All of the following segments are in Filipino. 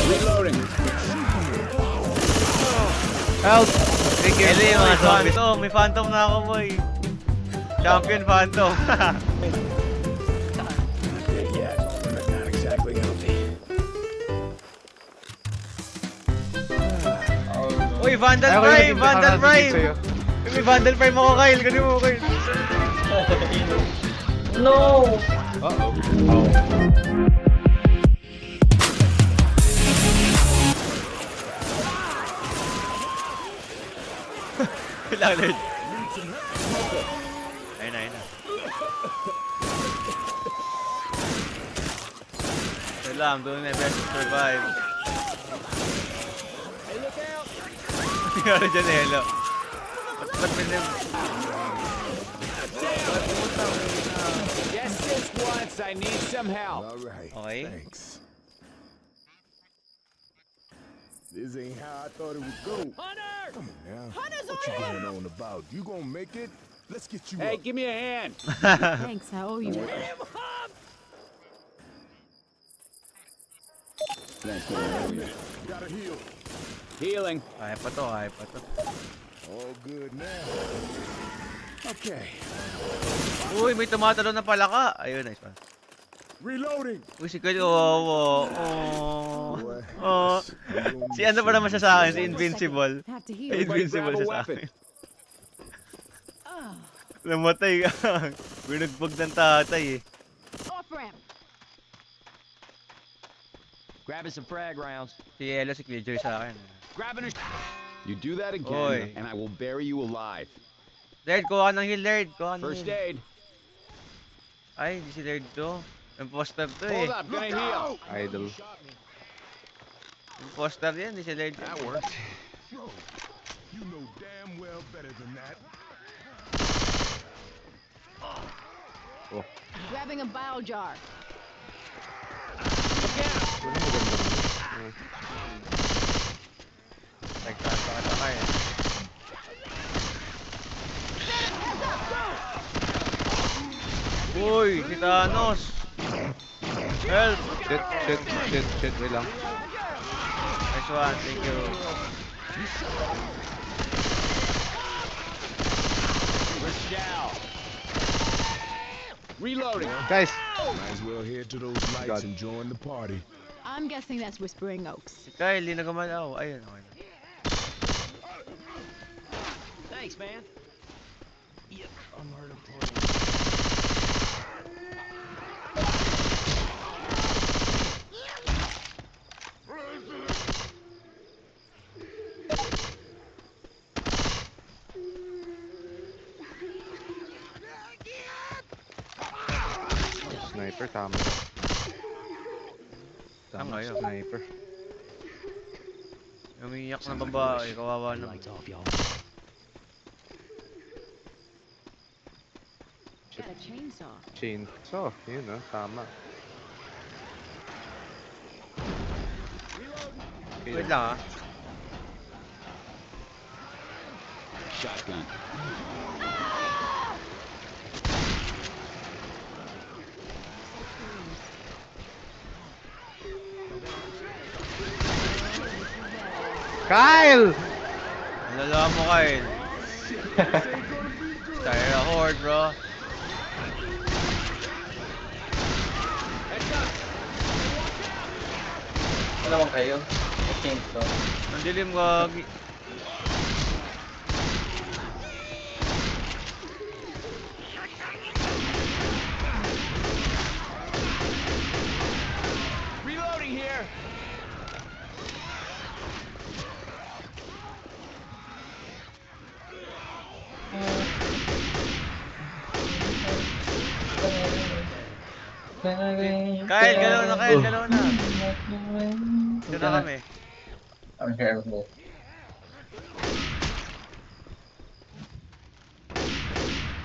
Reloading. Help! Eli, mga zombies. Oh, may phantom na ako, boy. Champion phantom. Yeah, but not exactly healthy. Uy, Vandal Ayaw ko Prime! yung Vandal nakakarating Prime! sa'yo. May Vandal Prime ako, Kyle. Ganun mo, Kyle. Uh-oh. Kailangan Lord. Ayun na, ayun na. Wala, I'm doing my best to survive. Hey, look out! Nangyari dyan, Hello. Ba't pinim? Just this once, I need some help. All right. Okay. Thanks. This ain't how I thought it would go. Hunter! Come on now. What you going on about? You gonna make it? Let's get you Hey, up. give me a hand. Thanks, I owe you. Gotta heal. Healing. Kaya pa to, kaya pa to. All good now. Okay. Uy, may tumatalo na palaka. Ayun, nice one. Reloading. Uy, si Kyle, oh. Boy. Oh. Si ano pa naman siya sa akin? Si Invincible. Have to Ay, heal. Invincible grab a siya sa weapon. akin. Namatay ka. Binugbog ng tatay eh. Off ramp. Grabbing some frag rounds. Si Elo, si Killjoy sa akin. Grabbing a... You do that again, Oy. and I will bury you alive. Lord, kuha ka ng heal, Lord. Kuha ka ng First heal. aid. Ay, hindi si Lord to. Imposter to eh. Hold up, gonna heal. Idol. Imposter yan, hindi si Lord. That worked. Bro, you know damn well better than that. Grabbing a bile jar. Wala maganda. Nagtaas ka sa kaya. Uy, si Thanos. Help! Shit, wait lang. Nice one, thank you. Rochelle. Reloading. Guys! Might as well head to those lights God. and join the party. I'm guessing that's Whispering Oaks. Si Kyle, hindi na gumalaw. Ayun, okay na. Thanks, man. Sniper, tama. Tama yun. Sniper. Umiiyak na babae, kawawa naman. Got a chainsaw. Chainsaw. Yun ah, tama. Wait lang ah. Shotgun. Kyle! Nalala mo, Kyle. Tire horde, bro. Ano naman kayo? Change to. Ang dilim, gagi. Reloading here. Kyle, galaw na, Kyle, galaw na. Dito na kami. I'm here mo.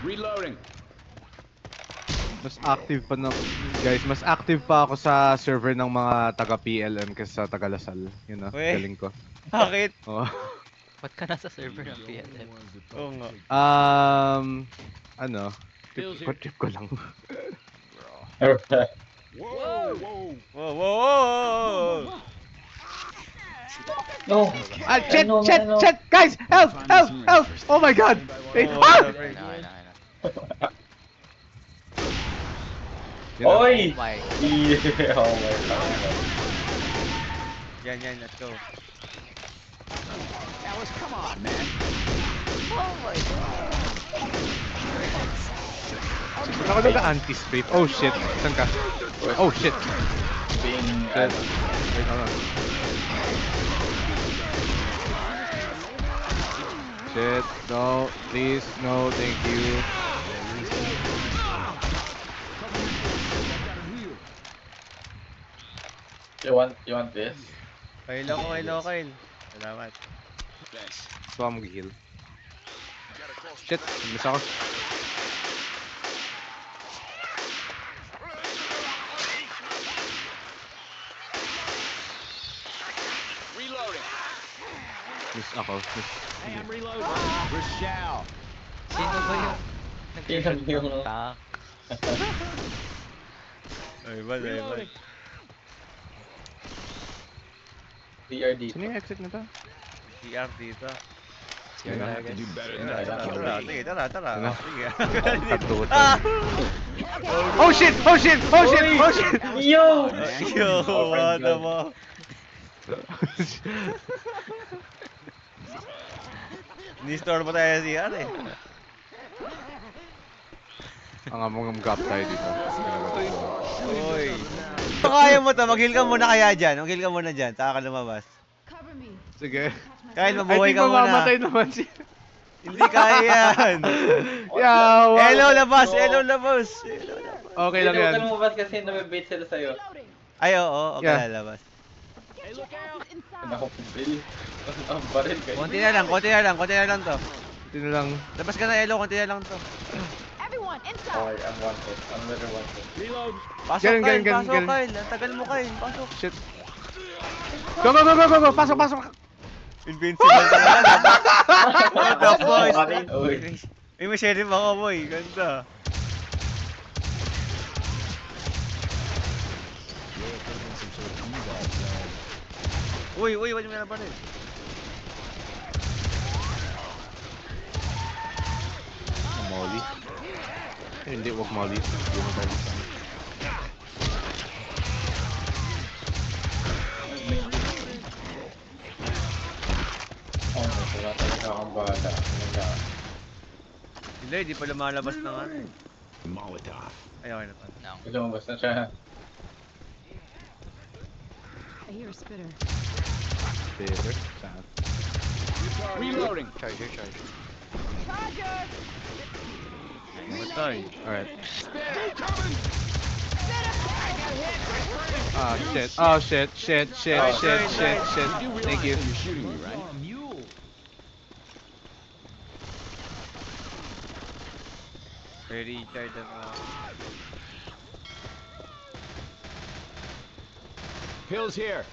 Reloading. Mas active pa na, guys, mas active pa ako sa server ng mga taga PLM kaysa sa taga Lasal. Yun know, Weh. galing ko. Bakit? Oh. Ba't ka nasa server ng PLM? Oo nga. Ano, Feels here. trip ko lang. Whoa! Whoa, whoa, whoa! No! Ah, shit, Ano, shit, ano? shit! Guys, help, help, help! Oh my god! Wait, Oh, ah! what the frick? Yun na. Oy! Oh my. Yeah, oh my god. Yan, yan, let's go. Alice, come on, man. Ako nag-anti-spray. Oh shit, saan ka? Oh shit. Being, Shit. Wait, ano? Shit, no, please, no, thank you. you want this? Kail ako, Kyle. Salamat. Thanks. Gusto ka mag-heal. Shit, miss ako. Reloading. Miss ako. Miss. Hey, I'm reloading. Rochelle. Sino ba yun? Sino yung... Tak. Ay, bad, ay, bad. Reloading. DRD. Sino yung exit na to? CR dito. Yun na. have to do better than Tara, that. tara, sige, tara, tara. Ano? Sige. Katuto. Ah! Oh shit! Oh shit! Oh shit! Oh shit! Yo! Yo, Oh my what the God. fuck? Ni-store pa tayo sa CR eh. Ang among gap tayo dito. Uy. Kung kaya mo to, mag-heal ka muna kaya dyan. Mag-heal ka muna dyan, saka ka lumabas. Cover me. Sige. Kahit I mabuhay think ka muna. mamamatay naman siya. Hindi kaya yan. Yawa. Hello, labas! No. Hello, labas! Okay lang yan. Huwag ka lumabas kasi nabibait sila sa'yo. Reloading. Ay, oo, okay Yeah. lalabas. Get your asses inside. Naku, Bill. Ang baril kayo. Konti na lang, konti na lang, konti na lang to. Ito na lang. Labas ka na, Elo, konti na lang to. Everyone inside. Okay, I'm wanted. I'm very wanted. Reload. Pasok, Ganun, Kyle, ganun, ganun, pasok, ganun. Kyle. Ang tagal mo, Kyle. Pasok. Shit. Go, go, go, go, go, go! Pasok, pasok! Invincible ka na lang. What the fuck? Uy. May sheriff ako, boy. Ganda. Uy, uy, wala mo na pa rin. Molly. Hindi, wag Molly. Hindi mo tayo. Oh, wala talaga akong bahala. Talaga. Hindi, di pa lumalabas ng ano eh. Molotov. Ay, okay na pa. No. Lumabas na siya. I hear a spitter. Better. Saan? Reloading. Charger, charger. Charger! Matay. Alright. Ah, shit. Oh, shit, shit, shit, Oh, shit, shit, shit, shit. You do Thank you. realize you're shooting me, right? Very tired na. Pills here.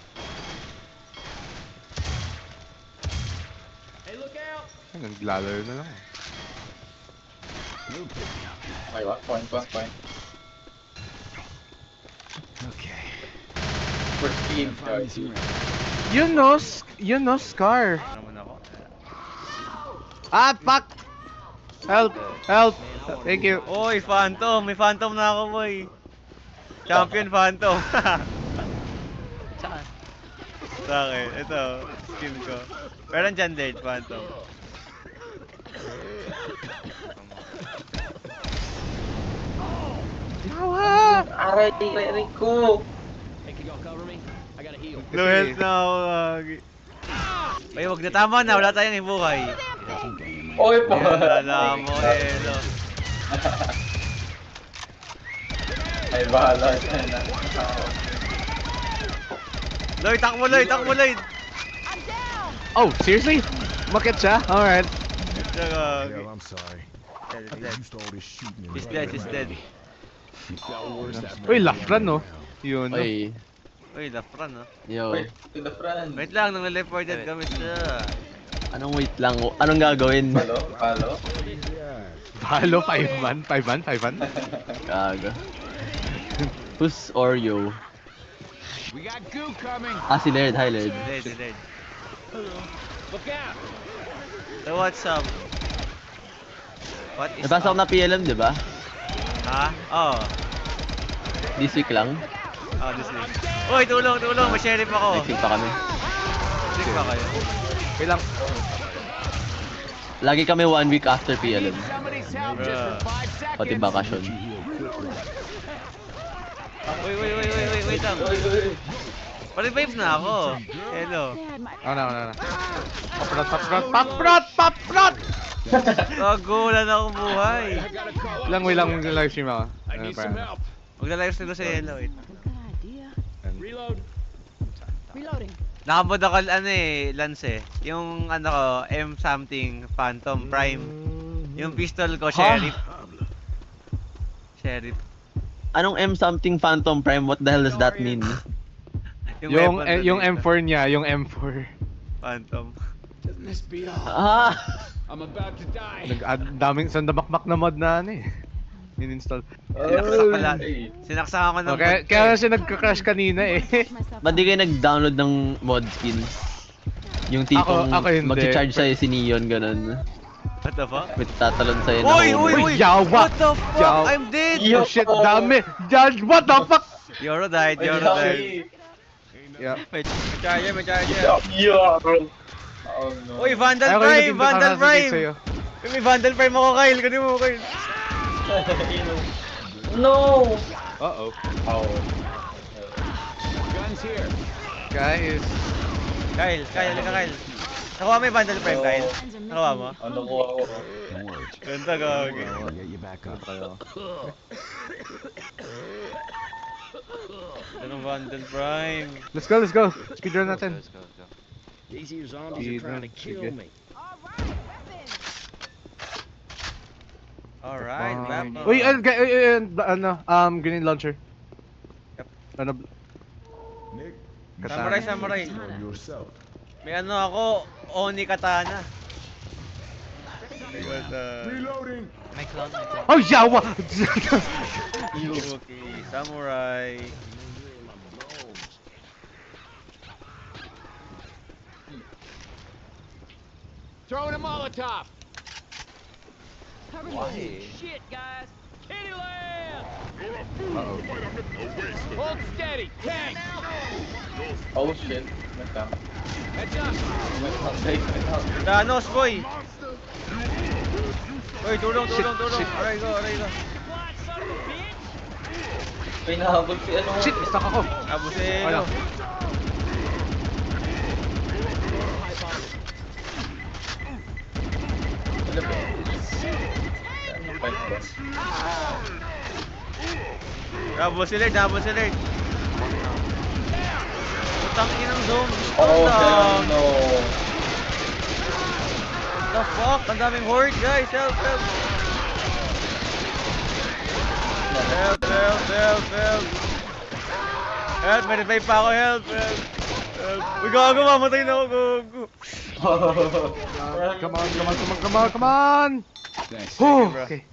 Hey, look out. Ay, naglalaro na lang. No picking up. Okay, 1 point. Okay. First team. Find me some rounds. Yun no, Scar. Naman ako. Ah, fuck! Help! Help! Thank you. Oy, Phantom! May Phantom na ako, boy. Champion Phantom. Saan? Sa akin, ito, skill ko. Pero nandyan din, Phantom. Yawa! Aray, aray ko. Hey, can y'all cover me? I gotta heal. Low health na ako, Gagi. Ay, wag na, tama na, wala tayong ibuhay. Oy po. Wala mo, Elo. Ay, bahala siya na. Lloyd, takbo, Lloyd, takbo, Lloyd. I'm down! Oh, seriously? Umakit siya? Alright. Tsaka, Hell, I'm sorry. dead, I'm dead. used to all this shooting. and He's running dead, he's around. dead. Got worse that Uy, Lafran, no? Yun. no? Oy, Uy, Lafran, no? yo. Wait, to the front. Wait lang, nang reported kami siya. Anong wait lang? Anong gagawin? Palo, palo. Halo, 5-man? Gaga. Who's Oreo? We got goo coming. Si Laird. Hi, Laird. Dead. Look out. So what's up? What is Napasok up? na PLM, di ba? Ha? Oo. This week lang. Oh, this week. Uy, tulong! May sheriff ako. Next week pa kami. Check pa kayo. Kailang, Lagi kami 1 week after PLM. Somebody's help just Bruh. for 5 seconds. Pati bakasyon. Wait lang. Pa-revive na ako. Hello. Dad, my ano. Paprot! Nagulan akong buhay. May lang live stream ako. I need some help. Magla-livestream ko sa Hello. Wait. good idea. Reload. Reloading. Nakamod ako Lance eh. Yung ko, M something Phantom Prime. Yung pistol ko, Sheriff. Anong M something Phantom Prime? What the hell does that mean? Yung weapon yung dito. M4 niya, yung M4. Phantom. Doesn't this beat all? Ah! I'm about to die. Daming sandamakmak na mod na in-install. Sinaksak pala. Sinaksak ako ng Okay, mod ko kaya eh. siya nagka-crash kanina eh. Myself Ba't di kayo nag-download ng mod skins? Yung tipong Ako hindi. mag-charge sa'yo si Neon, ganun. What the fuck? May tatalon sa'yo na Uy! Yawa! What the fuck? Yawa. I'm dead! Oh shit, dami! Judge, what the fuck? Yoro died. Yeah. May charger. Oh no. Uy, Vandal Ayaw ko Prime! yung Vandal pinaka-sensitive Prime! sa'yo. Uy, may Vandal Prime ako, Kyle. Kunin mo, Kyle. No! Uh-oh. Oh. Guns here. Guys. Kyle, halika, Kyle. Nakuha mo yung Vandal Prime, Kyle? Nakuha mo? Ano ko ako? Don't worry. Ganda ka, okay. I'll get you back up. Anong Vandal Prime? Let's go. Speedrun natin. Let's go. These here zombies Speed are trying to run. kill Sige. me. All right, weapons. Alright, Uy, grenade launcher. Yep. Ano, Nick, katana. Samurai. know yourself. May ano ako, Oni Katana. Reloading. May clown. Oh, yawa! Okay, Samurai. Throwing a Molotov. Cover Why? me. Shit, guys. Kitty land. Uh-oh. Hold steady. Tank. Oh shit. Nagkam. Heads up. Wait lang. Thanos, boy! Uy, tulong. Aray ko. Blind son of a bitch. May nahabol si ano. Shit, stuck ako. Abuselo. Wala. Ano ba? Ano fight ba? Double select. Putang inang zoom. Oh hell no. What the fuck? Ang daming horde, guys. Help. Help, may revive pa ako. Help. Uy, gago, mamatay na ako. Gago. Come on! Thanks. Oh, bro. okay.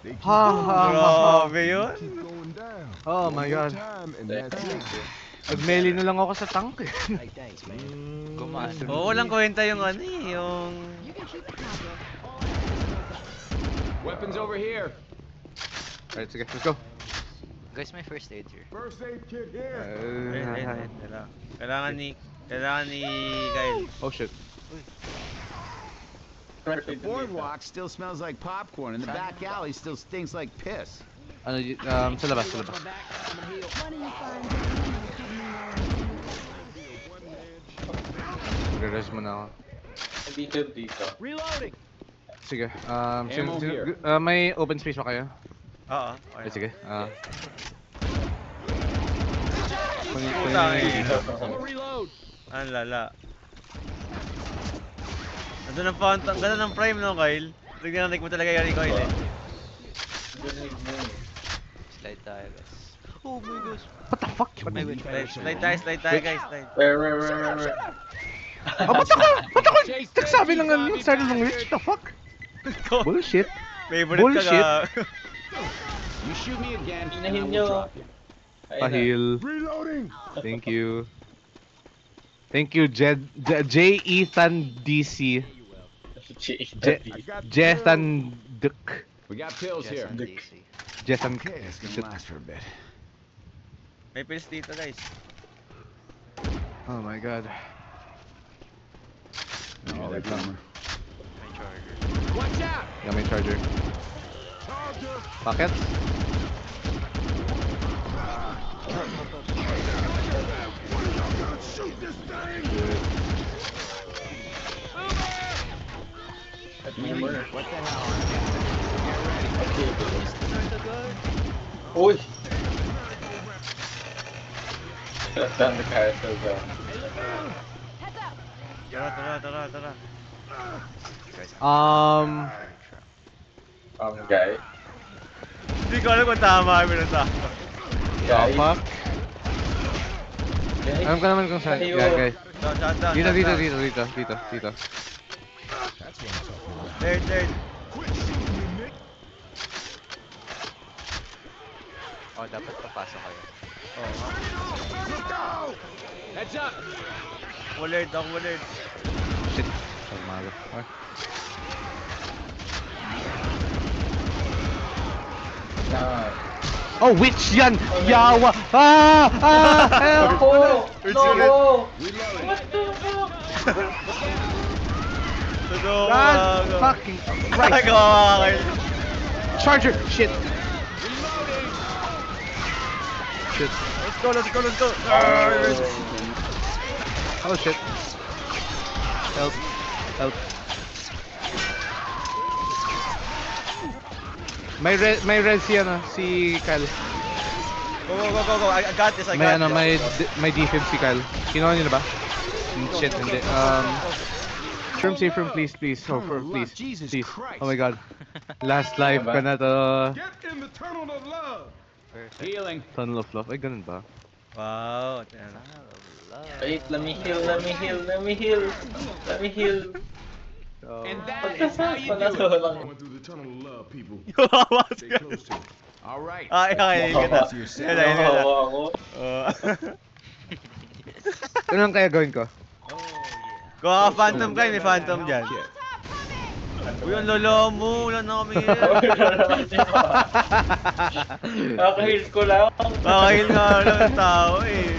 They keep Grabe yun. going down. Oh my One more god. time and that's it. Nag-melee na lang ako sa tank eh. Hey, thanks, man. Gumaan. Oo, walang kwenta yung ano eh, yung... You can keep the cover. Weapons over here. Alright, sige, let's go. Guys, may first aid here. First aid kit here. Kailangan ni Kyle. Oh shit. The boardwalk still smells like popcorn, and the back alley still stinks like piss. Ano, sa labas. Why don't you find Mag-rest muna ako. Dito. Reloading. Sige, Ammo here. may open space ba kayo? Oo. Okay, sige. Putang ina. I'm a reload. Ang lala. Nandun ang Phantom, ganun ang Prime no, Kyle? Tignan mo talaga yung recoil eh. Slide tayo, guys. Oh my gosh. What the fuck? Slide tayo guys, slide. Where? Ba't ako? Nagsabi lang ng style ng witch? The fuck? Bullshit. Favorite Bullshit. ka You shoot me again, and I Hinahin will nyo. drop you. Ayun na. Pahil. Reloading. Thank you. Thank you, J. Ethan DC. I got the Jethan Duk. We got pills Yes, here. on DC. Jethan Okay, it's gonna last for a bit. May pills dito guys. Oh my god. No, wait they're lang. coming. May charger. Watch out! Yeah, may charger. Packets? Shoot this thing. Good. Boomer. What the hell? Uy! Shut down the carousel down. Heads up. Tara. Guys, Guy. Hindi ko alam kung tama kami ng tama. Guy. fuck? Guy. Alam ko naman kung saan. Ayaw. Yeah, guys. Shutdown. Dito. That's what I'm talking about. Third. Quit shooting me, Nick. oh, dapat papasok kayo. Look out. Heads up! Wallard. Shit. Kalmado. Ah. Nah. Oh, witch yan! Yawa! Help! No! No! Reloading. What the fuck? God fucking Christ! Gawa kayo. Charger! Shit! Shit. Let's go. Oh shit. Help. May red si Kyle. Go. I got this. May defense si Kyle. Kinuha niyo na ba? Shit, hindi. Safe room, please. Oh, please. Jesus Please. Christ. Oh my god. Last life ka na to. Get in the tunnel of love. Perfect. Healing. Tunnel of Love. Ay, ganun ba? Wow. Wait, let me heal. And that What the is how fuck? you Wala do to it. lang. Going through the tunnel of love, people. Gawa Stay close to it. All right. Okay. That's your set. Nahawa ako. Ano lang kaya gawin ko? Kung ka phantom kayo, may phantom dyan. Uy, ang lolo mo. Wala na kami Nakahil ko lang. Kakahil nga lang ang tao eh.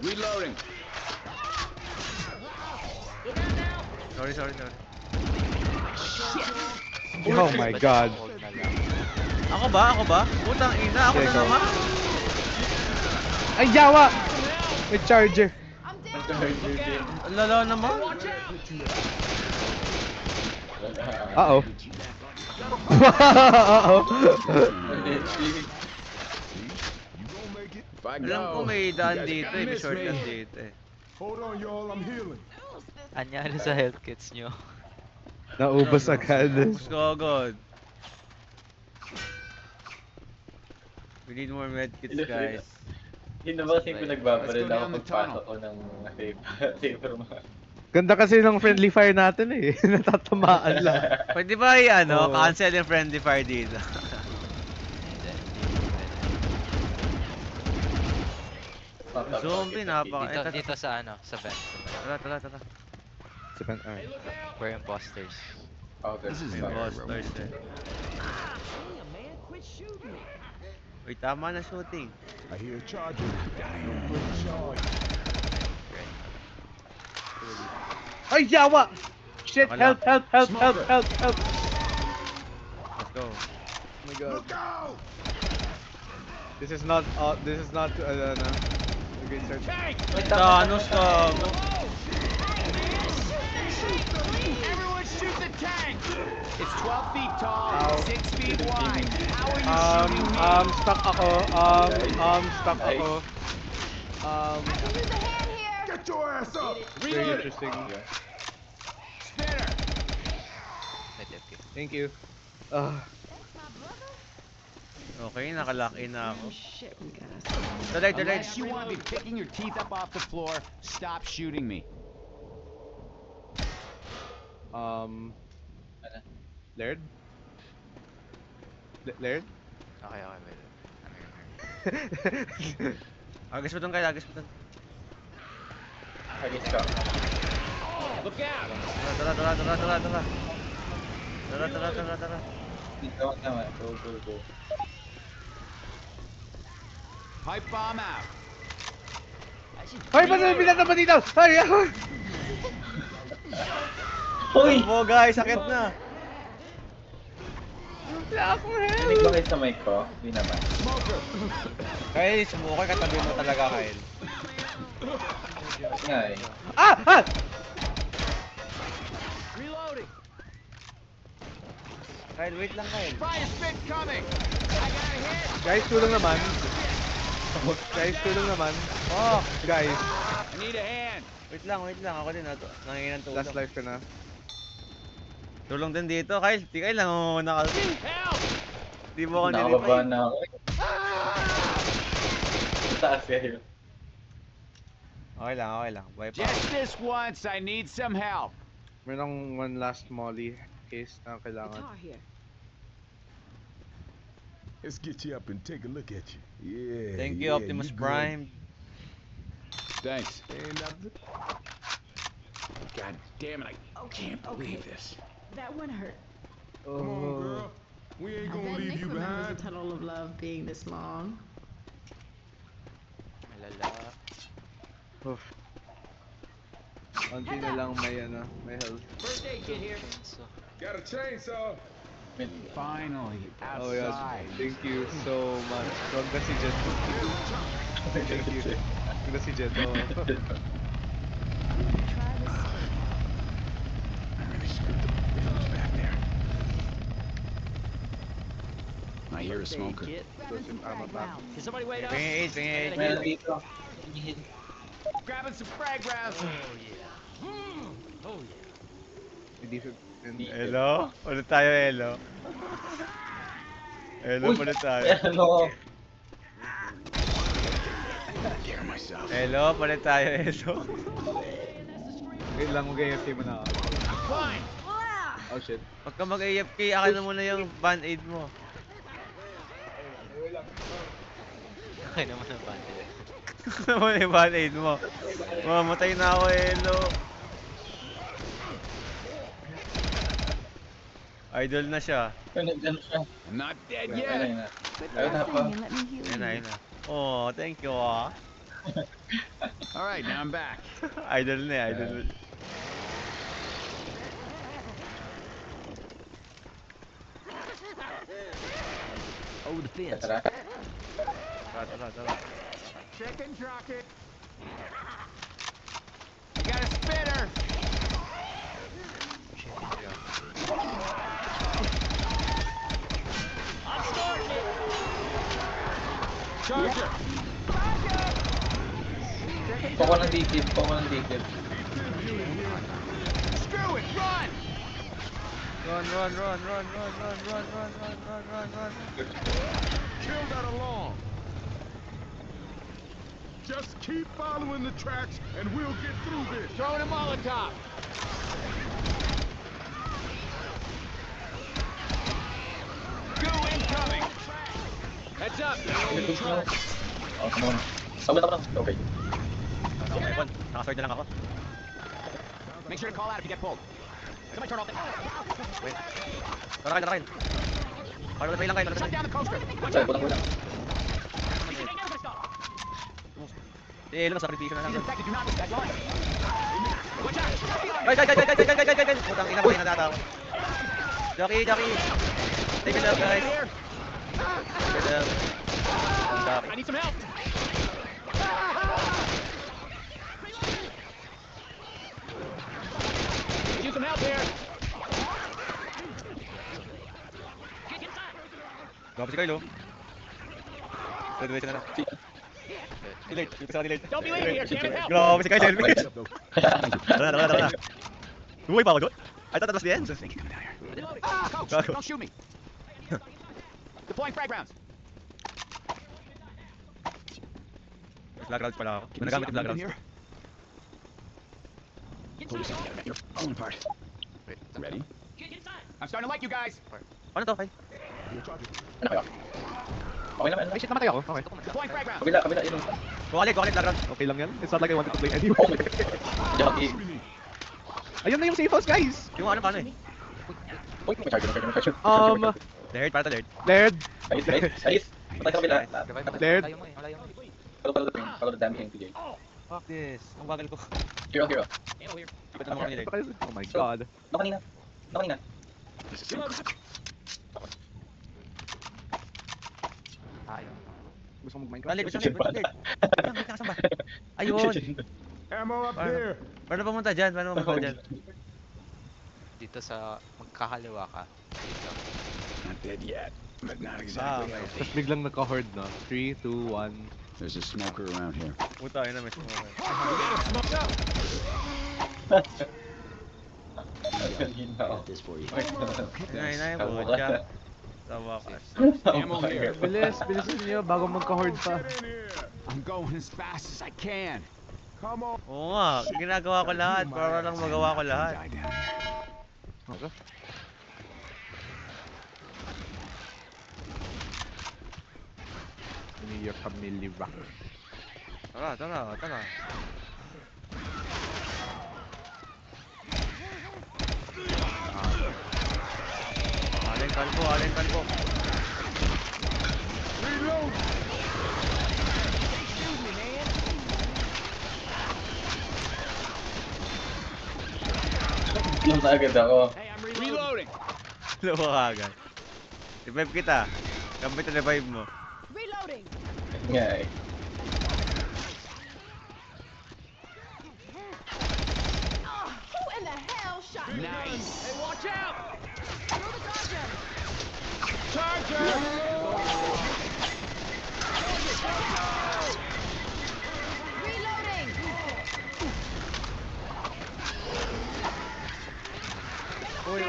Reloading. Sorry. Oh my god. Hold na lang. Ako ba? Putang ina, ako Okay, na go. naman. Ay, yawa! May charger. Ang lalo naman. Uh-oh. Uh-oh. You gonna make it? If I Alam ko go, may you daan guys dito gotta eh, may miss shortcut me. dito eh. Hold on, y'all. I'm healing. Anyari sa health kits nyo. Naubos agad. Let's go agad. We need more medkits guys. Hindi na ba kasi pinagbabaril Let's go ako down the pagpasok ko ng safe room. Ganda kasi ng friendly fire natin eh. Natatamaan lang. Pwede ba Oo. cancel yung friendly fire dito? Zombie, napaka- Dito sa sa vent. Tara. Alright. We're imposters. Oh, this is May imposters eh. Damn, man, quit shooting me. Uy, tama na shooting. I hear a charger. Damn, good charge. Ay, yawa! Shit, Wala. help! Let's go. Oh my god. Look out! This is not, no. Okay, search. Thanos ka. Everyone shoot the tank! It's 12 feet tall, Ow. 6 feet wide. How are you shooting me? Stuck ako. Stuck ako. I can use a hand here. Get your ass up! Very interesting. Spinner! May tip kit. Thank you. That's my brother. Okay, nakalock in na ako. Shit, we got us. Tuloy, tuloy. Unless you want to be picking your teeth up off the floor, stop shooting me. Laird? Laird? Okay, wait. I'm here. Agis mo dun kayo, agis mo dun. Hagis ka. Tara. Tara. Dito naman. Go. Pipe bomb out. Hoy, ba't may binata pa dito? Hoy! Hoy! Takbo guys, sakit na. Wala akong help! Tinig ba kayo sa mic ko? Hindi naman. Kyle, sumukay katabi mo talaga, Kyle. Nga eh. Ah! Reloading. Kyle, wait lang, Kyle. Fire spit coming. I got a hit. Guys, tulong naman. Oh, guys. I need a hand. Wait lang. Ako din, nanginginan tulong. Last life ka na. Tulong din dito, Kyle. Di Kyle, nangunguna ka. Help. Di mo ako Nakababa nilipay. na ako. Taas kayo. Okay lang. Bye pa. Just this once. I need some help. Meron one last molly case na kailangan. Guitar here. Let's get you up and take a look at you. Yeah. Thank you, yeah, Optimus you good. Prime. Thanks. Stand up. God damn it! I can't believe this. That one hurt. Come on, girl. We ain't gonna leave you behind. tunnel of love being this long. Malala. Oof. Konti na lang may health. First aid kit here. So, Got a chainsaw. Finally, Oh yes, outside. thank you so much. Huwag na si Jet. Thank you. Huwag na si Jet. Oh. I really screwed the village back there. I hear a smoker. Doesn't tama pa. Can somebody wait up? Pingin aid. Meron dito. Grabbing some frag rounds. Hindi siya. Hello? Ulit tayo, hello. Hello, Uy! ulit tayo. Ano? Hear myself. Hello, ulit tayo, hello. Wait lang, mag-AFK mo na ako. Fine. Oh shit. Pag ka mag-AFK, akin na muna yung band-aid mo. okay naman ang bandit. Naman yung band-aid mo. Mamatay na ako, hello. Idol na siya. Nandiyan siya. I'm not dead Ayun yet. na. Ayun na pa. Ayun na. Oh, thank you ah. All right, now I'm back. Idol na idol. Over the fence. Tara. Tara. Chicken rocket. You got a spinner. Charger. Poko ng dikit. Screw it. Run. Run. Kill that alarm. Just keep following the tracks and we'll get through this. Throwing a Molotov. Goo incoming. Heads up. Bilis mo. Oh, come on. Sabot ako lang. Okay. Nakasword na lang ako. Make sure to call out if you get pulled. Somebody turn off the... Wait. Tara kayo. Pwede lang kayo. Shut down the coaster. Watch Saan, out. kulang. Hello, sakripisyo na lang. He's infected. Do not miss that line. Watch out. Guys. Putang ina ko, natatawa. Jockey. Take it up, guys. Here. Take it up. I need some help. Need some help here. Grabe si Carlo. Graduation na lang. Delete. Don't be late here. Damn it, help. Grabe si Kyle Elvis. Tara. Buhay pa ako doon? I thought that was the end. Coach, don't shoot me. Deploying frag rounds. Black Rounds pala ako. Nagamit yung Black Rounds. You're falling apart. Wait, Ready? I'm starting to like you guys. Ano to, Kyle? Ano kaya? Okay naman, Ay, shit, namatay ako. Okay. Deploying frag round. kabila yun. Kuha ulit, Black Rounds. Okay lang yan. It's not like I wanted to play anyway. Oh my god. Jackie. Ayun na yung safe house, guys! Yung ano eh. Uy, may charger. Laird, para to Laird. Laird! Ayos. Patay sa kabila. Laird! Follow the damn king, PJ. Fuck this. Ang bagal ko. Hero. Ipit naman kami ni Laird. Oh my god. No kanina. Gusto mo mag-Minecraft? Balik, gusto Laird. Wait lang, saan ba? Ayun. Ammo up here. Paano pumunta dyan? Dito sa magkakaliwa ka. Dito. Not dead yet, but not Ah, exactly okay. healthy. Tapos biglang nagka-horde, no? 3, 2, 1. There's a smoker around here. Puta, ayun na, may smoke. Got this for you. Inay, puta. Sa wakas. Ammo here. Bilisan niyo bago magka-horde pa. I'm going as fast as I can. Come on. Oo nga, ginagawa ko lahat para lang magawa ko lahat. Die down. Okay. Your family rock. Tara. Alin kalbo. Lumsa agad ako. Reloading. Luwa ka agad. Revive kita. Gamit na revive mo. Nga eh. Nice. Hey, watch out! Uy.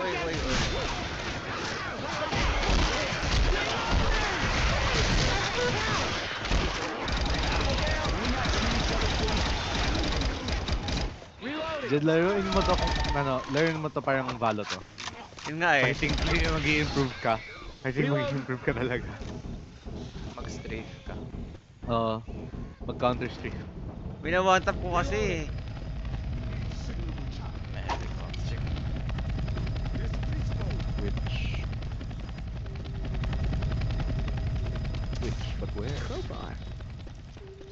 Jed, laruin mo to kung learn mo to parang Valo to. Yun nga eh. I think mag-i-improve ka. I think mag-i-improve ka talaga. Mag-strafe ka. Oo. Mag-counter streak. Binawantap ko kasi eh. Which? But where?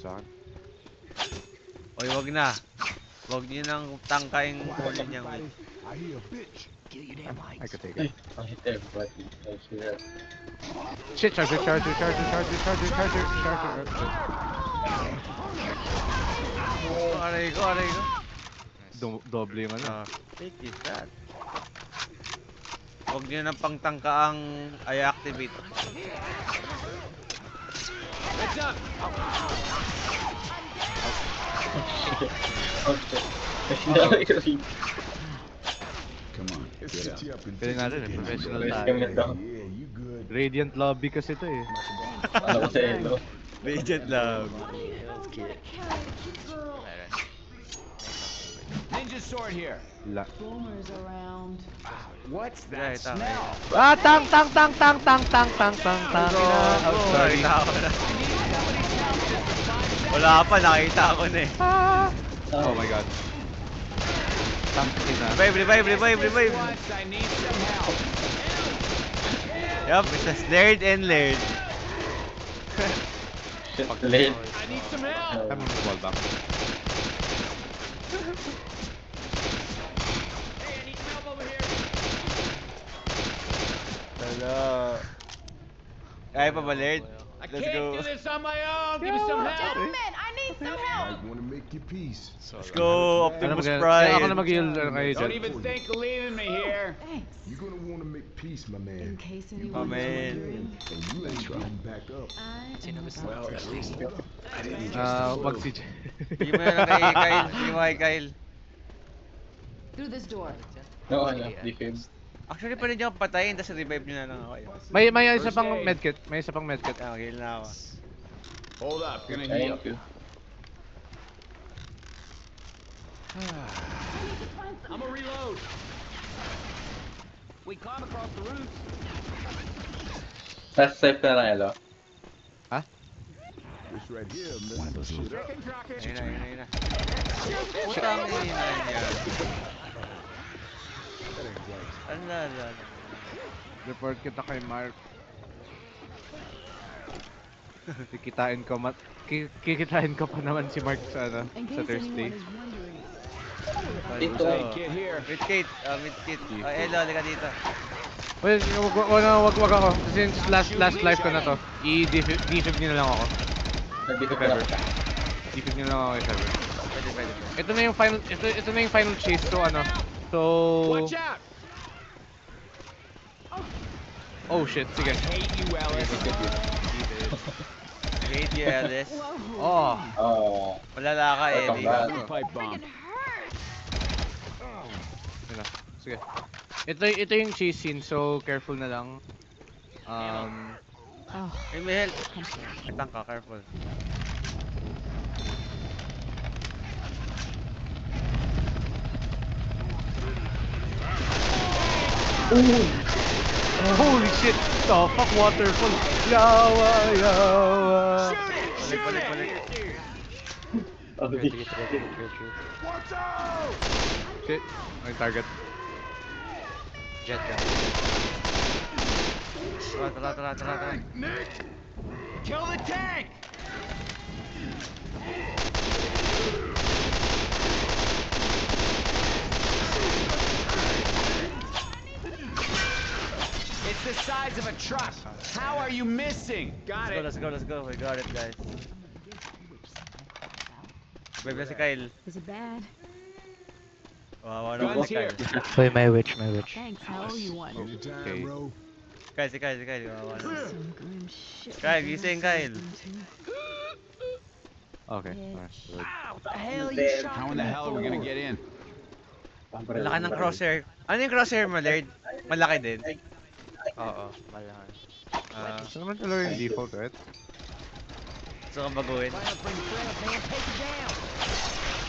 Saan? Oy, wag na. Wag niyo nang tangkaing kunin niyang I hear a bitch. Kill your damn I lights. could take Ay, it. I hit everybody. I swear. Shit, charger. Aray ko. Doble yung ano. Take is that. Wag niyo nang pangtangkaang i-activate. Heads up! Okay. Come on. Let's Get get up. you up and Pwede natin eh, professional tayo. Yeah, you good. Radiant lobby kasi to eh. Ano ko sa elo? Legend lang. Meron. Ninja sword here. Boomers around. What's Yeah, that ito. smell? Ah, tang. Oh, sorry. Nakita ko na. Wala pa, nakita ko na eh. Oh my god. Tang ina. Revive. Once I need some help. Yup, it's just Laird and Laird. Shit, late. I need some help! I'm gonna wall back. Hey, I need some help over here! Hello. Kaya pa ba, Laird? I Let's can't go. do this on my own! Give me some help! Might want to make your peace. Let's go, Ano Optimus mag- Prime. Ako na mag-heal kayo Don't dyan. even think of leaving me here. Thanks. You're gonna want to make peace, my In man. case Oh, anyone's man. wondering, And you ain't getting back up. I Sino am gusto about mo? to leave. I didn't Wag si Jed. Bigyan mo na kay Kyle. Bigyan mo kay Kyle. Through this door. No, ano, defib. Actually, pwede nyo akong patayin, tapos revive nyo na lang ako. May isa First pang aid. medkit. May isa pang medkit. Kaya mag-heal na ako. Hold up, gonna Thank heal. you. I'm a reload. We climb across the roofs. Last safe ka lang, Elo. This right here messes the shit up. Ayun na, ayun na, ayun na. Putang ina niya. Ala, ala, ala. Report kita kay Mark. Kikitain ko pa naman si Mark sa ano, In sa case Thursday. anyone is wondering. Dito. Hey, kid here. Mid Kate, mid Kate. Elo, halika dito. Well, wag ako. Since last life ko na to, i-defib nyo na lang ako. Nandito ka Pepper. lang. Defib nyo na lang ako kay Trevor. Pwede, pwede. Ito na yung final, ito na yung final chase, so ano. So... Watch out! Oh shit, sige. Hate you, Ellis. Hate you, Alice. Oh, Oh. Malala ka, Welcome Ellie. back. Pipe bomb. yun na. Sige. Ito yung chase scene, so careful na lang. Oh, Hey, may help. Itang ka, careful. Holy shit! The fuck waterfall! Yawa, yawa! Balik, balik, balik. Shit. May target. Jet gun. Tara, tara, tara, tara, tara. Kill the tank! It's the size of a truck. How are you missing? Got Let's go, it. let's go, let's go. We got it, guys. Bebe si Kyle. is it bad? Wawa naman Guns si Kyle. here. Wait, my witch, my witch. Thanks, I owe you one. Anytime, Okay. bro. Kyle, si Kyle, si Kyle. Wawa naman. Some grim shit. Kyle, was gising, gonna Kyle. happen to Okay. Bitch. Alright. What the hell you shot How in the hell are we gonna get in? Malaki ng crosshair. Ano yung crosshair mo, Laird? Malaki din. Oo, malaki. Ito naman talaga yung default, right? Gusto kang baguhin.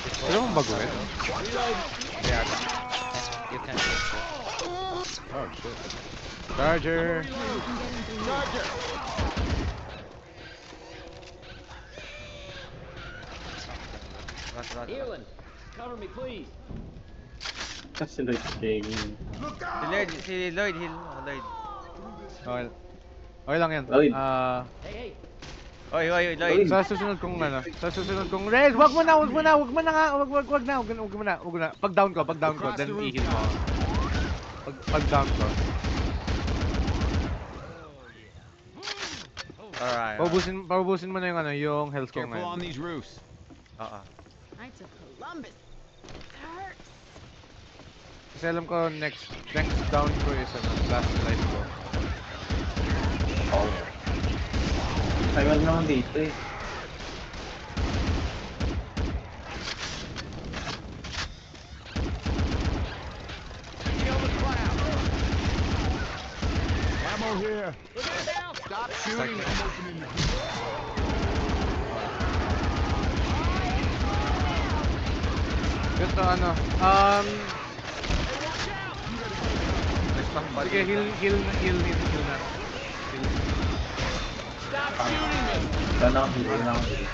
Ito mong baguhin? You can fix it. Oh shit. Charger! Tara, tara, tara. Healing. Cover me, please. Kasi Lloyd King. Si Lloyd, heal mo, Lloyd. Okay. Okay lang yan. Lloyd. Hey, hey. Oy, oy, oy, Lloyd. Sa susunod kong ano, sa susunod kong Red, wag mo na nga, wag na, wag mo na. Pag down ko, then i-heal mo. Pag down ko. Alright. Paubusin mo na yung ano, yung health ko Careful on ngayon. these roofs. Oo. Knights of Columbus. Hurts. Kasi alam ko next down ko is ano, last life ko. Oh. Ay, wag naman dito eh. Kill the cloud. Ammo here. Stop shooting. Gusto ano, sige, heal na. Heal. Stop shooting me. Wala na akong hero na akong hero.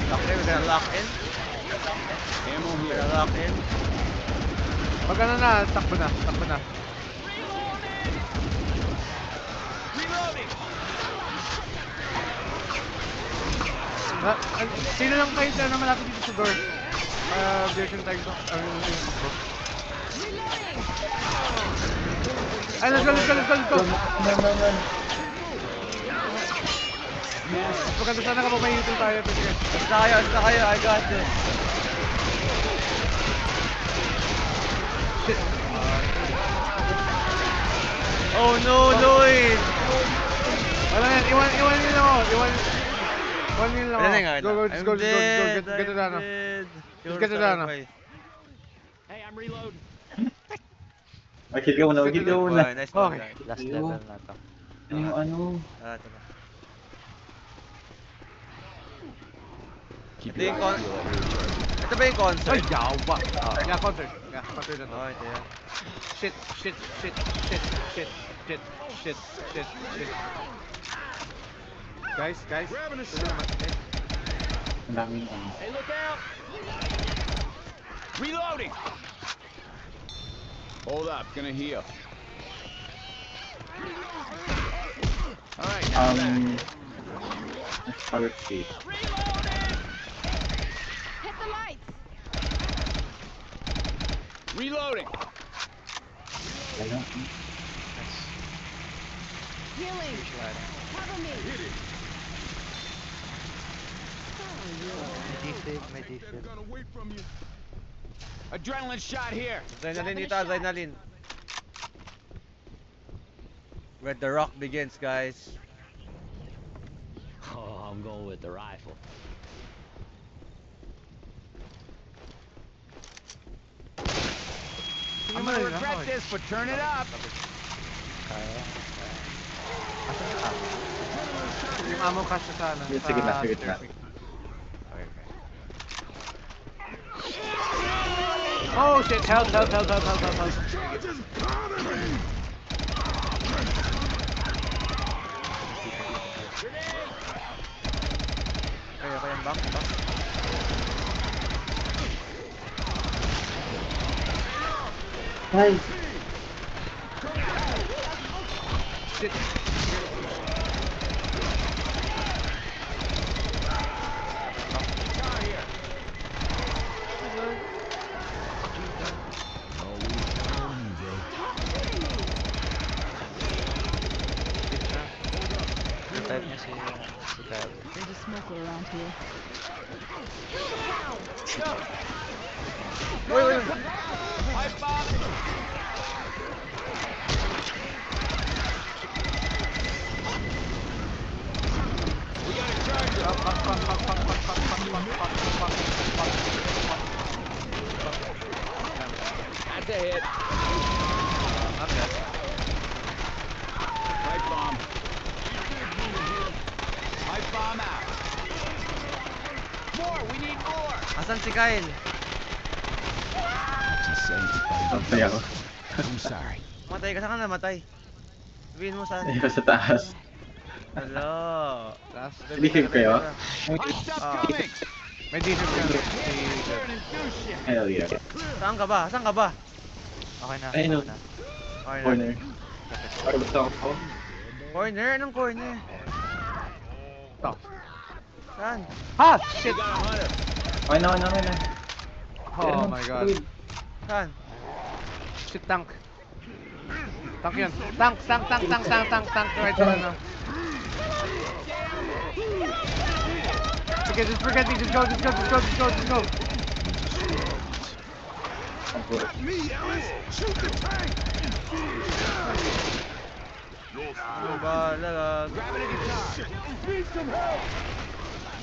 Okay, we're gonna lock in. Ammo We're here. gonna lock in. Pag ano na, takbo na. Reloading. Sino lang kayo na malapit dito sa door? Version tag ko. Ay, let's go! Maganda sana kapag may hitin tayo. Sige. Basta kayo, I got this. Oh no, Lloyd! Wala yan, iwan nyo lang ako. Iwan nyo lang Wala na nga, ako. Go, I'm let's go. dead, Get it I'm done. dead. Let's get it done. Hey, I'm reloading. Mag-hit ka muna. Nice one, Okay. guys. Last Ayun. level na to. Ano yung ano? Tara. Keep Ito yung your eyes con... peeled for your charge. Ito ba yung concert? Ay, yawa! Yeah, concert. Yeah, concert na to. Oh, ito yan. Shit, shit, shit, shit, shit, shit, shit, shit, shit. Guys, Grabbing a ito shot. naman, guys. Ang daming Hey, look out! Reloading. Hold up, gonna heal. All right, now back. Power speed. Reloading! Hit the lights. Reloading. Ano? Healing. Cover me. May defib, may Take that defib. gun away from you. Adrenaline shot here. Adrenaline dito, adrenaline. Where the rock begins, guys. Oh, I'm going with the rifle. I'm gonna regret this, but turn it up. Kaya. Asan yung tama? Yung ammo cache sa ano. Sige, sige na, sige na. Okay, okay. Oh shit, help. Charges powder me. Kaya yung back. Ay! Shit. Revive niya si Kyle. There's a smoker around here. Wait. Pipe bomb. We got a charger. That's a hit. Okay. Pipe bomb. Pipe bomb out. More. We need more. Asan si Kyle? Patay ako. I'm sorry. Matay ka, saan ka namatay? Sabihin mo saan. Ayun sa taas. Hello. Taas. Defib kayo? Hot stuff Ah. coming. May defib ka. Turn and do shit. Hell yeah. Saan ka ba? Okay na, Ayun, okay na. Okay na. Corner. Para basta ako. Corner? Anong corner? Ito. Saan? Ha! Shit! We got a hunter. Okay na, okay na. Oh my god. Saan? Shit, tank. Tank yun. Tank. Right sa ano. Sige, just forget me. Just go. That's me, Ellis. Shoot the tank. Ano ba? Lalag. Grabbing a guitar. Need some help.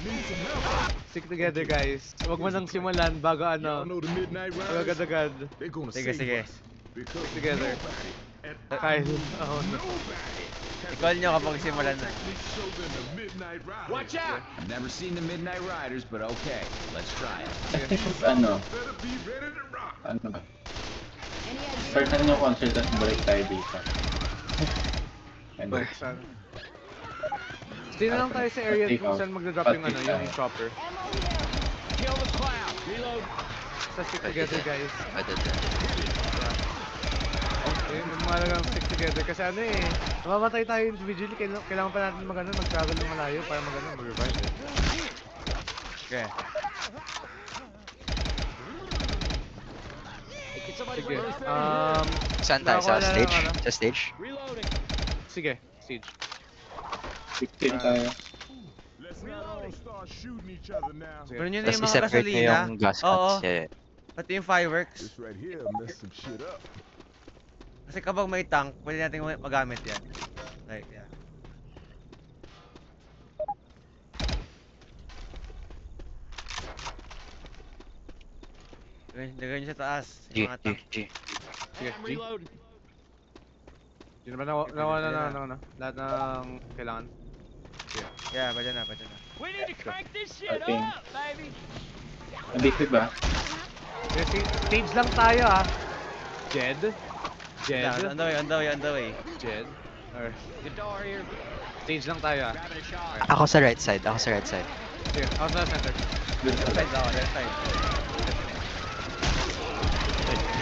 Need some help. Stick together, guys. Huwag mo nang simulan bago Y'all ano. know the Midnight Huwag Riders? agad-agad. They're gonna Sige, save sige. us. Because Together. nobody and Kyle. Oh no. nobody has I-call nyo kapag simulan na. technique show than the Midnight Riders. Watch out. I've never seen the Midnight Riders, but okay. Let's try it. Ano? Better be ready to rock. Ano ba? Any idea? Start na yung concert at balik tayo dito. Ano? Balik sa ano. Stay na lang tayo sa area kung saan magdadrop yung ano, yung chopper. Ammo here. Kill the clown. Reload. Sa stick together, guys. I did that. Okay, magmahalagang stick together. Kasi ano eh, mamamatay tayo individually. Kailangan pa natin mag-travel ng malayo para mag-revive eh. Okay. Sige. Saan tayo? Sa nakakuha na stage? ng ano. Sa stage? Reloading. Sige, siege. Victim tayo. Let's not all start shooting each other now. Sige. Kunin nyo na Tapos yung mga i-separate gasolina. na yung gas Oo. cuts. Yeah. Pati yung fireworks. This right here mess some shit up. Kasi kapag may tank, pwede natin magamit yan. Like, yeah. Lagay nyo sa taas. G, Yung mga G, tank. G. Sige, I'm G. reloading. Yun naman nakuha na lahat ng kailangan. Sige. Yeah, pwede na. We need to crank this shit Okay. up, baby. Nabisig ba? Stage lang tayo ah. Jed? On the way. Jed? Or Good door here. stage lang tayo ah. Grabbing a shot. Ako sa right side. Sige, ako sa center. Good Left side ako, left side.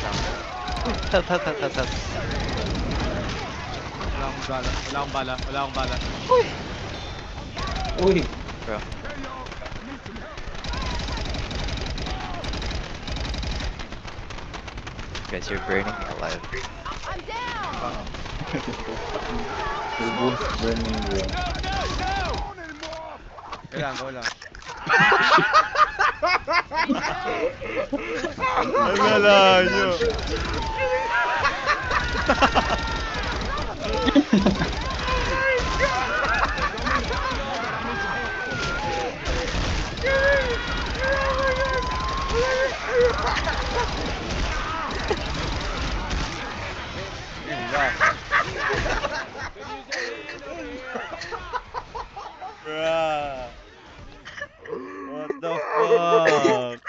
Help. Wala akong bala. Uy! Bro. Guys, you're burning me alive. I'm down. We're both burning, bro. Go lang. Ang layo. Bruh. What the fuck?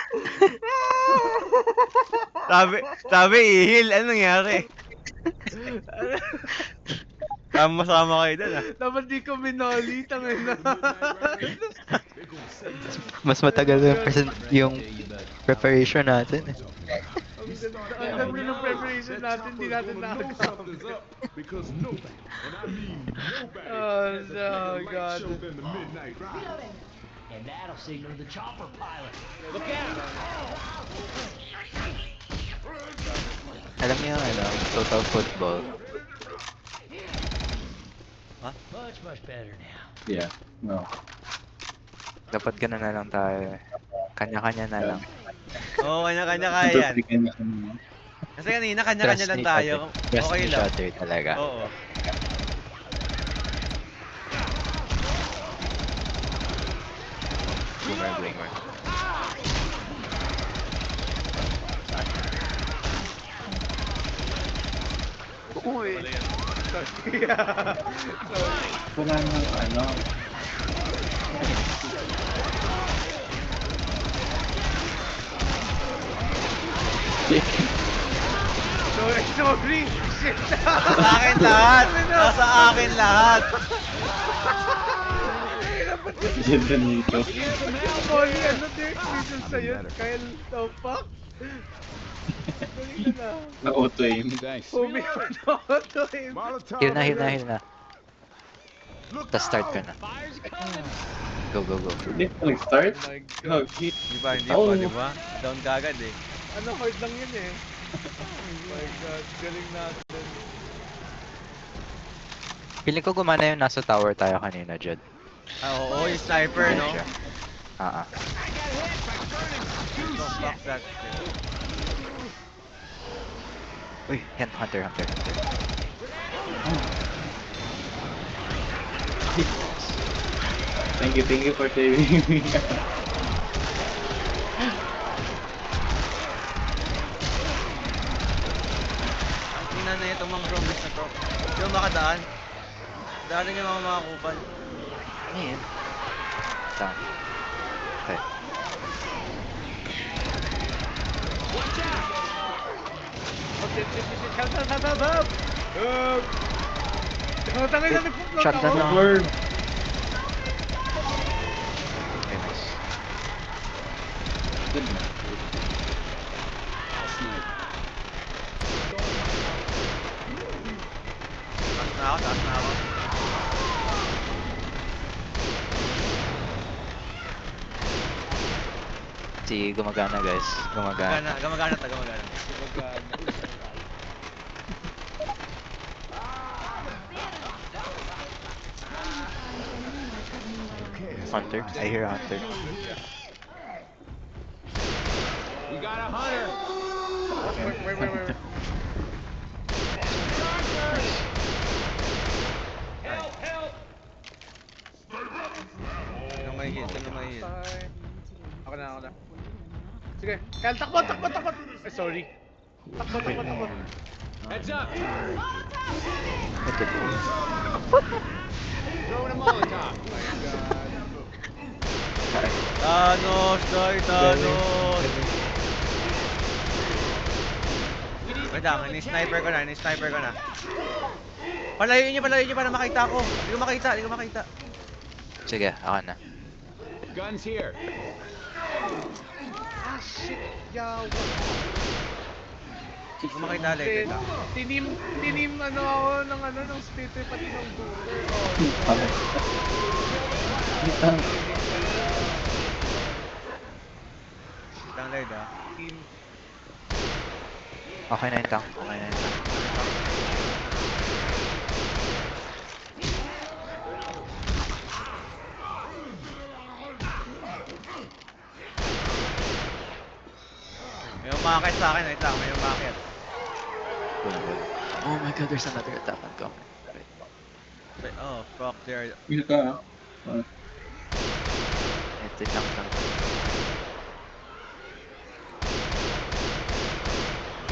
Sabi ihil, ano nangyari? Sama kayo dun ah. Dapat di ko minoli, tangin na. Mas matagal yung preparation natin. Ang ganda ng preparation natin, di natin nakakam. Because nobody, and I mean nobody, Oh, has a no, better light God. show than the Midnight Ride. And that'll signal the chopper pilot. Look out! Alam niyo total football. Much better now. Yeah, no. Dapat ganun na lang tayo. Kanya-kanya na lang. Oo, kanya-kanya kaya yan. Kanya-kanya. Kasi kanina kanya-kanya lang tayo. Trust Okay each lang. other talaga. Oo. Boomer. Wala nang ano. Sorry. Shit. Sa akin lahat! Nasa akin lahat! Ganda nito. Sorry, ano Dirk? Reason sa'yo. Kyle, the fuck? Galing na. Na-auto-aim. Thanks. Homie, ano to eh? Molotov. Heal na. Tapos start ka na. Fire's coming. Go. Hindi pa nag-start? Oh my No, God. shit. Hindi Oo. pa, di ba? Down kagad eh. Ano, hard lang yun eh. Oh my God, galing natin. Feeling ko gumana yung nasa tower tayo kanina, Jed. Oo, yung sniper, no? Siya. Fuck that. Uy, yan, Hunter. Thank you for saving me. Tingnan na itong mga zombies na to. Hindi mo makadaan. Daanan yung mga kupal. Ano yan? Down. Okay. Help! Ang tangin na nagpo-float Shotgun ako. na. Word. Okay, nice. Good na. Taas na ako. Si gumagana, guys. Gumagana. Gumagana. Hunter. I hear Hunter. We got a hunter. Wait. Help! Sino may hit? Ako na. Sige, Kyle, takbo! Sorry. Takbo. Heads up! Ito. Throwing a Molotov. Oh my God. Thanos, die, Thanos! Wait lang, ini-sniper ko na, ini-sniper ko na. Palayo niyo para makita ako. Hindi ko makita. Sige, ako na. Guns here. Ah, shit. Yaw. Hindi ko makita ulit. Tinim ako ng splitter pati ng booster. Okay. Itang. Itang Lord ah. Team. Okay na yung tank. May umakit sa akin, wait lang, may umakit. Oh my god, there's another attack on coming. Wait, oh, fuck, there. Heal ka. Ito yung tank.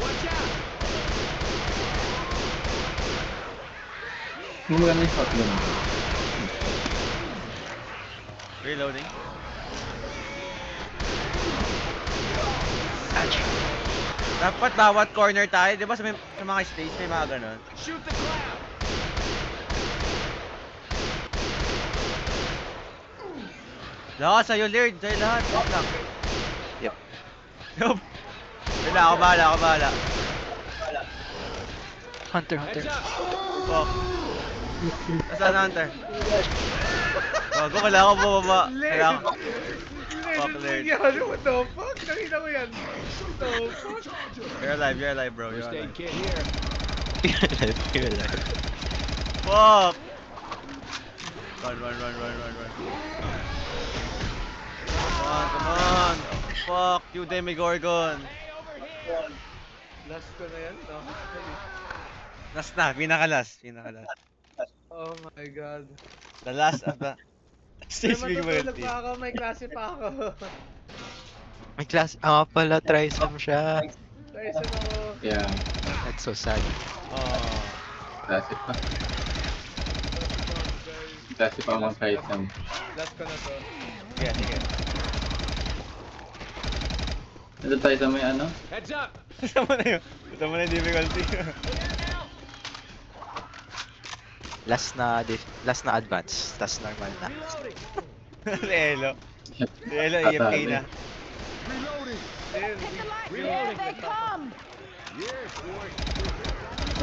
Watch out! Yung maganda yung shotgun. Reloading. Dapat bawat corner tayo, di ba sa mga stage may mga ganon? Shoot the cloud! Lahat sa'yo, Lord, sa'yo lahat. Wait lang. Yep. Yup. Wait lang, ako bahala. Hunter. Heads up! Fuck. Nasaan na, Hunter? Bago, wala ako bumaba. Kailangan. Fuck, Lord. What the fuck? Nakita ko yan. What the fuck? You're alive, bro. You're First aid alive. kit here. You're alive. Fuck! Run. Come on. Fuck you, Demigorgon. Last ko na yan, no? Last na, pinakalas. Oh my god. The last of the... May Stage big matutulog multi. pa ako, may klase pa ako. May class. Pala, trisome siya. Guys, ako. Yeah. That's so sad. Oh. Classic pa. Classic pa mga item. Last ko na to. Sige. Ito tayo sa may ano? Heads up! Tama na yung difficulty. Last na advance. Tas normal na. Reloading! Si Elo, EFK na. Reloading! Hit the light. Here they come. Yes, boy!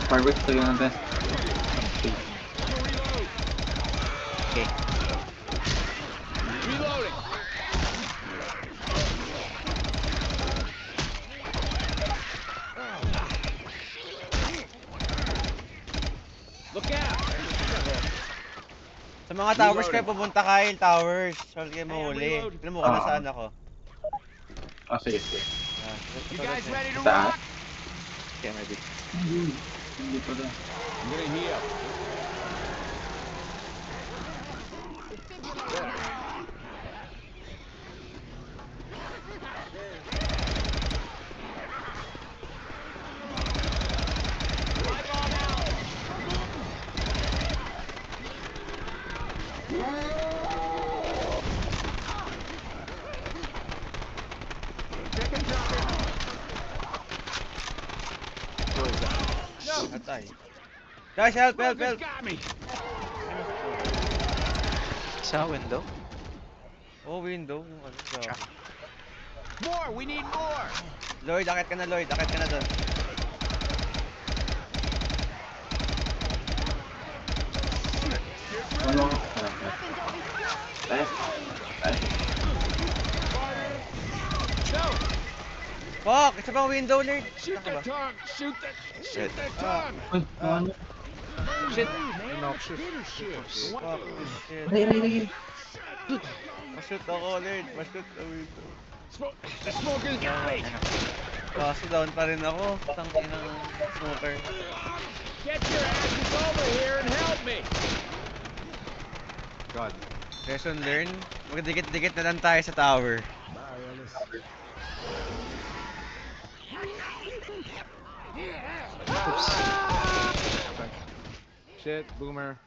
Fireworks tayo natin. Reload! Okay. Reloading! Look out! Sa mga towers kayo pupunta, Kyle. Towers. Huwag kayo mahuli. reload. Alam mo kung nasaan ako. Sige. You guys ready to Saan? rock? Okay, maybe. Hindi pa daw. I'm gonna heal. Atay. Guys, help! Smoker's got me! Sa window? Oh, window. Yung ano, grabe. More! We need more! Lloyd, akit ka na doon. Ano? Left. No! Fuck! Isa pang window, Lloyd. Shoot Saan ka ba? their tongue! Shoot Shit. their tongue! Uy, ano? Shit. Leadership! Fuck, shit. Aray. Mashoot ako, Lloyd. Mashoot ang window. The smoker's got me! Kaso down pa rin ako. Tangin ng smoker. Get your asses over here and help me! God. Lesson learned. Magdikit-dikit na lang tayo sa tower. Shit, boomer.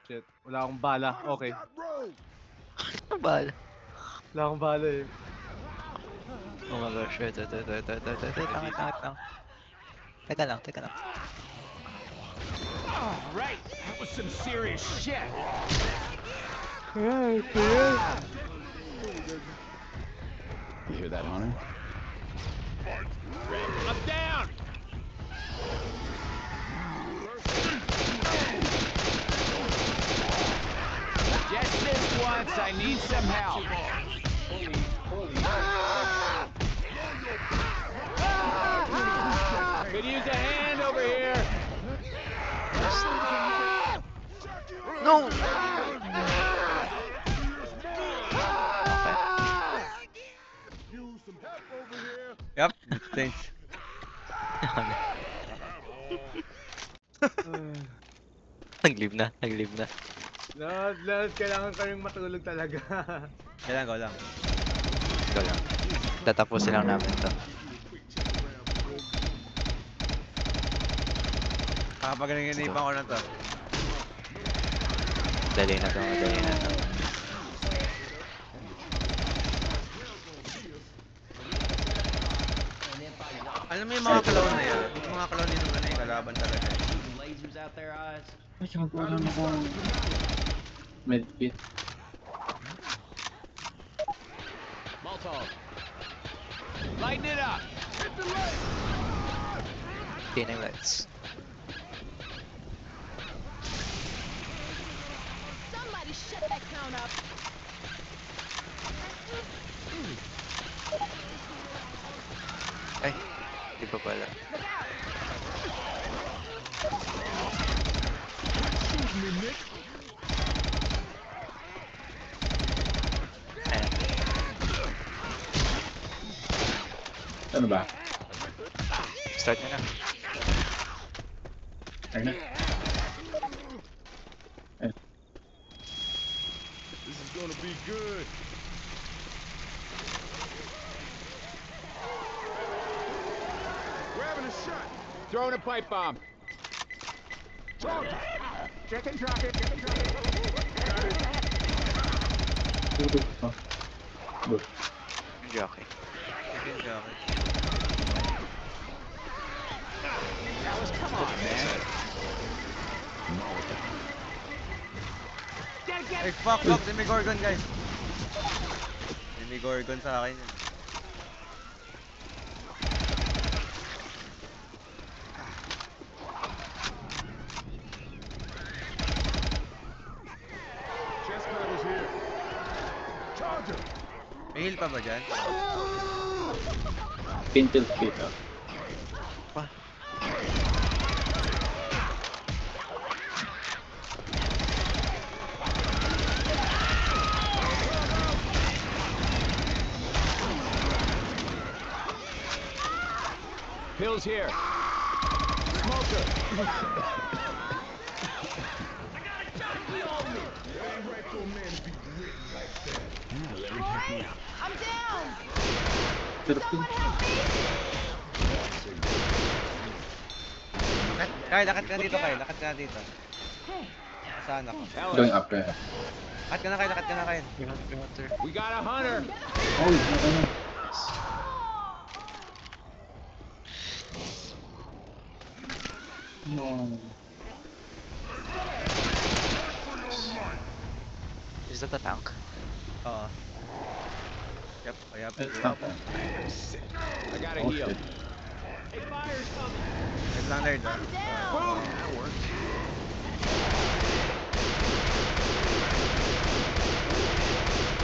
Shit, wala akong bala. Okay. Ang bahala. Wala akong bala eh. Oh my gosh, ito. Lang. Teka lang. Right. That was some serious shit. Ay, You hear that, Hunter? I'm down. Just this once. I need some help. Could use a hand over here. No! Yup, thanks. Nag-leave na. Lahat, kailangan kaming matulog talaga. Kailan ko lang. Ito lang. Tatapusin lang namin to. Kapag-inipan ko na to. Dali na to. Alam mo yung mga clone na yan? Yung mga clone din naman na yung kalaban talaga. Lasers out their eyes. Ay, tsaka kulang ako. Medkit. Molotov. Lighten it up. Pinning lights. Somebody shut that count up. Ay, di pa pala. Ayan. Ano ba? Start nyo na. Ayun na. This is gonna be good. Grabbing a shot. Throwing a pipe bomb. Chicken truck it. Tutog pa. Go. Jockey. Sige, okay. Come on, man. Ay, fuck, Demigorgon, guys. Demigorgon sa akin yun. Chest paddles here. Charger. May heal pa ba dyan? Pintil kit. Pills here. Smoker. Boy, I'm down. Turpin. Someone help me. Kyle, lakad ka dito, Kyle. Lakad ka dito. Saan ako? Going up kaya. Lakad ka na, Kyle. Lakad ka na, Kyle. We got a hunter. Oh, ano? No. Is that a tank? Oo. Yep, kaya pa. It's not that. I got a Oh, heal. shit. Wait lang, nerd. I'm down. That works.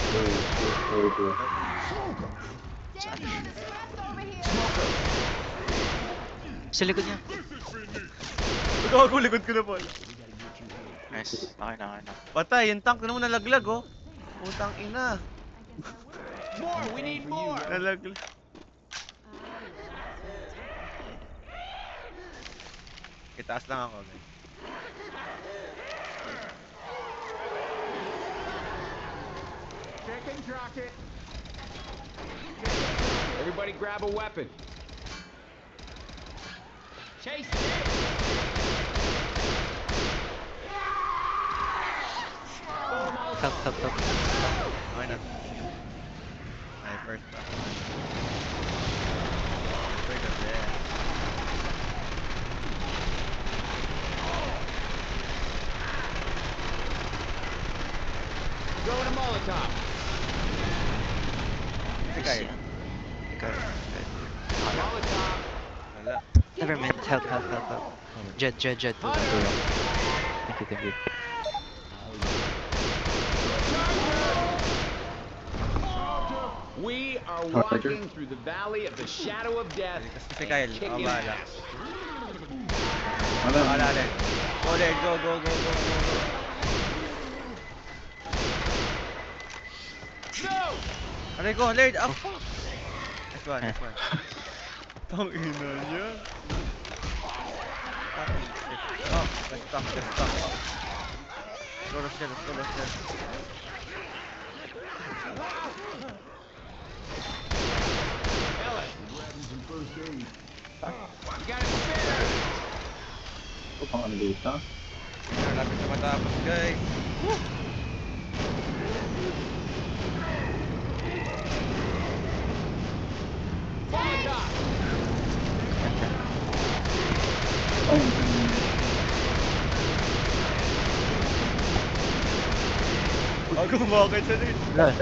Go. Daddy, there's a scrap over here. Sa likod niya. Gago, likod ko na po. Nice. Okay na. Patay, yung tank na naman nalaglag, oh. Utang ina. More. We need more. Nalaglag. Itaas lang ako, guys. Chicken truck it. Everybody grab a weapon. Chase it. Top. Okay na. Sniper pa. Sniper kasi. Throwing a Molotov. Si Kyle. Ikaw. Molotov. Wala. Never mind. Help. Jed. Tulong. Thank you. We are Roger. walking through the valley of the shadow of death. Kasi si Kyle. Kicking Ako bahala. ass. Wala. Bahala rin. Go Lord. Go. No! Aray ko, Lord! Ah, fuck! Nice one. Tang ina niya. Fucking shit. Oh, let's stop. Go, let's go. You got a spinner! Ito pang ano dito. Hindi na natin na matapos, guys. Molotov! Ay, Ako kumakit siya rin. Lol.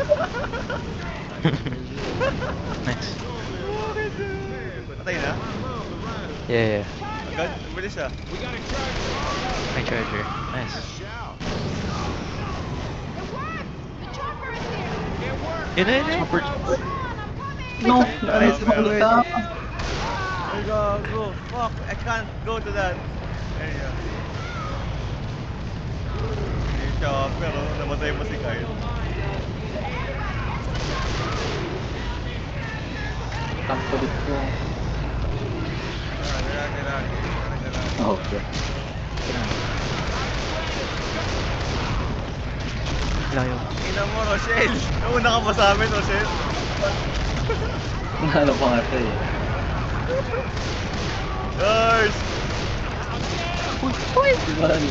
Nice. Patay na? Yeah. Agad? Bilis ah. We got a charger! My charger. Nice. Shell. It worked! The chopper is here! It worked! Yun. Chopper. Come on, I'm coming! No! Nais mo ulit. Ay, gago. Fuck, I can't go to that area. Yung chopper, oh. Namatay mo si Kyle. Tangkulit ko. Kailangan. Okay. Layo. Ina mo, Rochelle. Nauna ka pa sa amin, Rochelle. Nalo pa nga siya eh. Nice! Diba ano?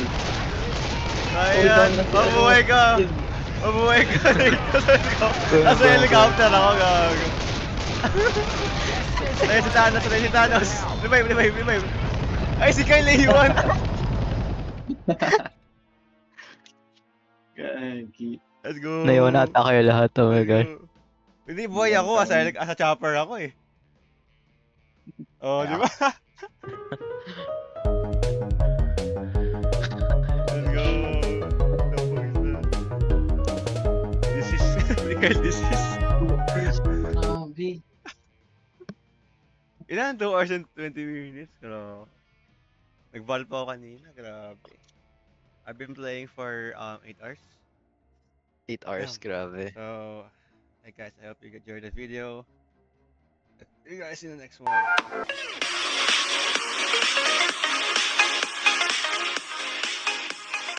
Ayan! Mabuhay ka! Nasa helicopter ako, gago. Ay, si Thanos. Revive. Ay, si Kyle naiwan. Gagi. Let's go. Naiwan na ata kayo lahat. Oh my god. Hindi, boy ako. Asa chopper ako eh. Oh, di ba? Let's go. The fuck is that? This is... Kyle, this is... Grabe. Ilan? 2 hours and 20 minutes? Grabe. Nag-val pa ako kanina. Grabe. I've been playing for 8 hours. 8 hours, grabe. So, hey guys, I hope you enjoyed the video. See you guys in the next one.